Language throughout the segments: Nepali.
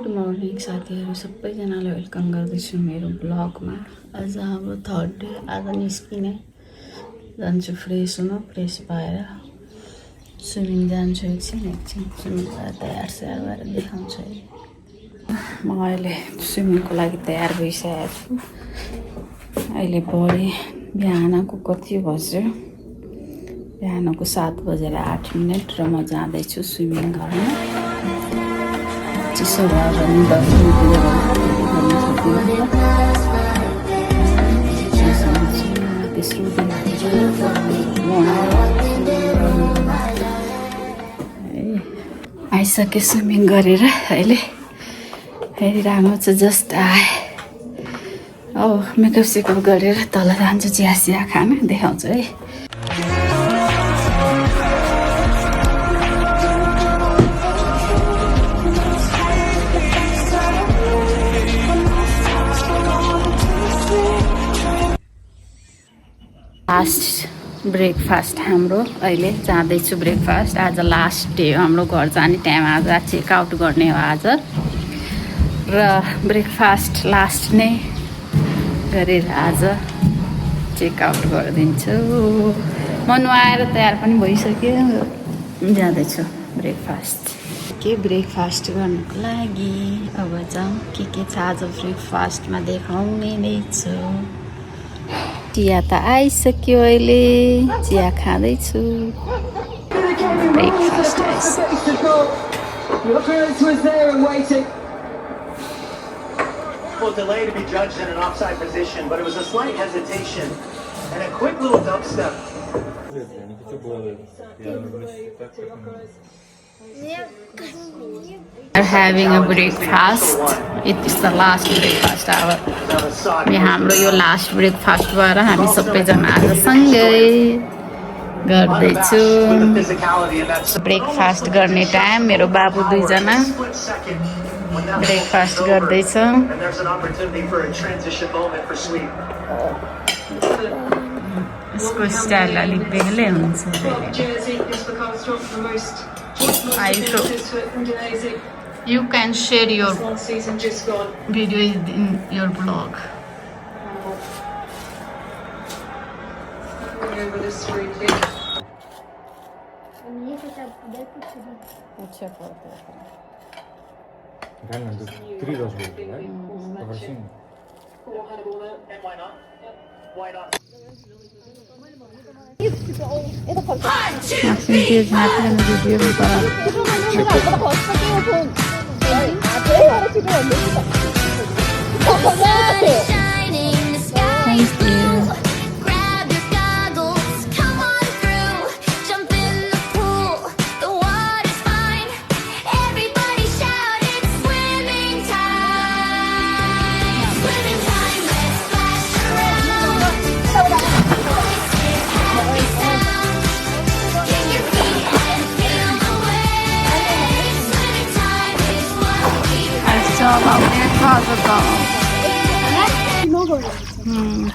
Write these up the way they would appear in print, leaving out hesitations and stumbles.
गुड मर्निङ साथीहरू, सबैजनालाई वेलकम गर्दैछु मेरो ब्लगमा। आज हाम्रो थर्ड डे। आज निस्किने जान्छु फ्रेस हुन, फ्रेस भएर स्विमिङ जान्छु। एकछिन स्विमिङ भएर तयार भएर देखाउँछु है। म अहिले स्विमिङको लागि तयार भइसकेको छु। अहिले बढी बिहानको कति बज्यो? बिहानको 7:08 र म जाँदैछु स्विमिङ गर्न। चिसो भयो भने 10 मिनटले गर्न सक्दिनँ। तेस्रो दिन आइसकेँ स्विमिङ गरेर। अहिले हेरिरहेको छु, जस्ट आएँ। अब मेकअप सेकअप गरेर तल जान्छु चिया खान, देखाउँछु है। लास्ट ब्रेकफास्ट हाम्रो अहिले जाँदैछु ब्रेकफास्ट। आज लास्ट डे हो हाम्रो घर जाने टाइम। आज चेकआउट गर्ने हो आज, र ब्रेकफास्ट लास्ट नै गरेर आज चेकआउट गरिदिन्छु। म नुहाएर तयार पनि भइसक्यो, जाँदैछु ब्रेकफास्ट। ब्रेकफास्ट गर्नुको लागि अब जाउँ। के छ आज ब्रेकफास्टमा देखाउने नै छु। चिया त आइसक्यो, अहिले चिया खाँदैछु। Breakfast delay to be judged in an offside position, but it was a slight hesitation and a quick little dubstep. We're having a breakfast. It is the last breakfast hour. हाम्रो यो लास्ट ब्रेकफास्ट भएर हामी सबैजना आज सँगै गर्दैछु। ब्रेकफास्ट गर्ने टाइम। मेरो बाबु दुईजना ब्रेकफास्ट गर्दैछ। यसको स्टाइल अलिक बेग्लै हुन्छ। You can share your video in your blog.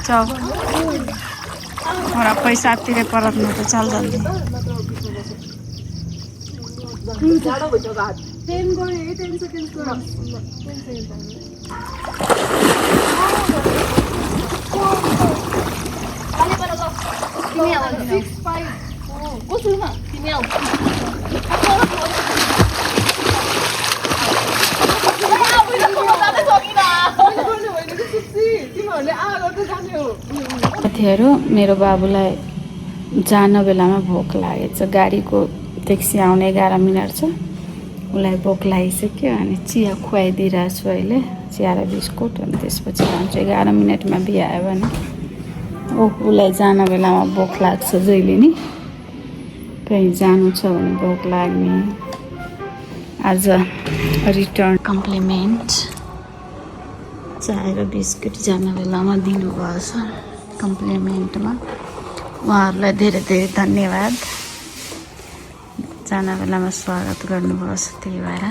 चल हमारा पैसा तिरे परत में तो चल जल्दी। साथीहरू, मेरो बाबुलाई जान बेलामा भोक लागेछ। गाडीको ट्याक्सी आउने 11 मिनट छ। उसलाई भोक लागिसक्यो अनि चिया खुवाइदिइरहेको छु अहिले, चिया र बिस्कुट। अनि त्यसपछि जान्छु 11 मिनटमा बिहायो भने। उसलाई जान बेलामा भोक लाग्छ जहिले नि, कहीँ जानु छ भने भोक लाग्ने। आज रिटर्न कम्प्लिमेन्ट चाय र बिस्कुट जान बेलामा दिनुभएछ कम्प्लिमेन्टमा। उहाँहरूलाई धेरै धेरै धन्यवाद। जान बेलामा स्वागत गर्नुभयो, त्यही भएर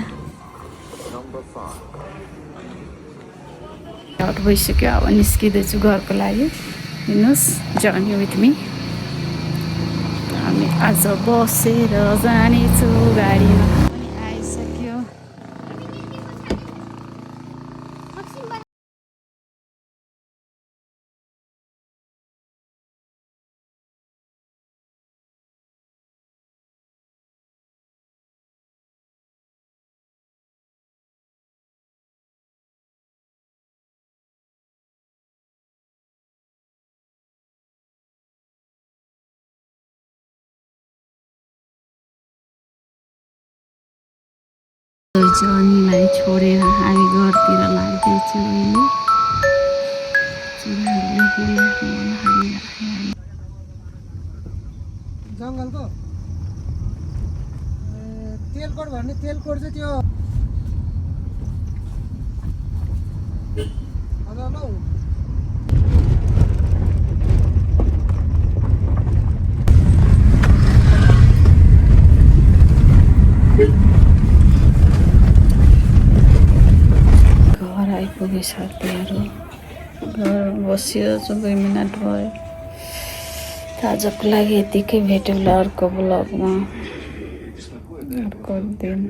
आउट भइसक्यो। अब निस्किँदैछु घरको लागि। हेर्नुहोस्, जर्नी विथ मी। हामी आज बसेर जानेछु गाडीमा। आइसक्यो जर्नीलाई छोडेर हामी घरतिर लाग्दैछौँ अहिले चुराहरूले हेरिराख्नु मन हालिराख्यो जङ्गलको तेलकोट भन्ने तेलकोट चाहिँ त्यो हेलो घर आइपुगे साथीहरू घर बसियो 2 मिनट भयो आजको लागि यतिकै भेटौँला अर्को ब्लगमा अर्को दिन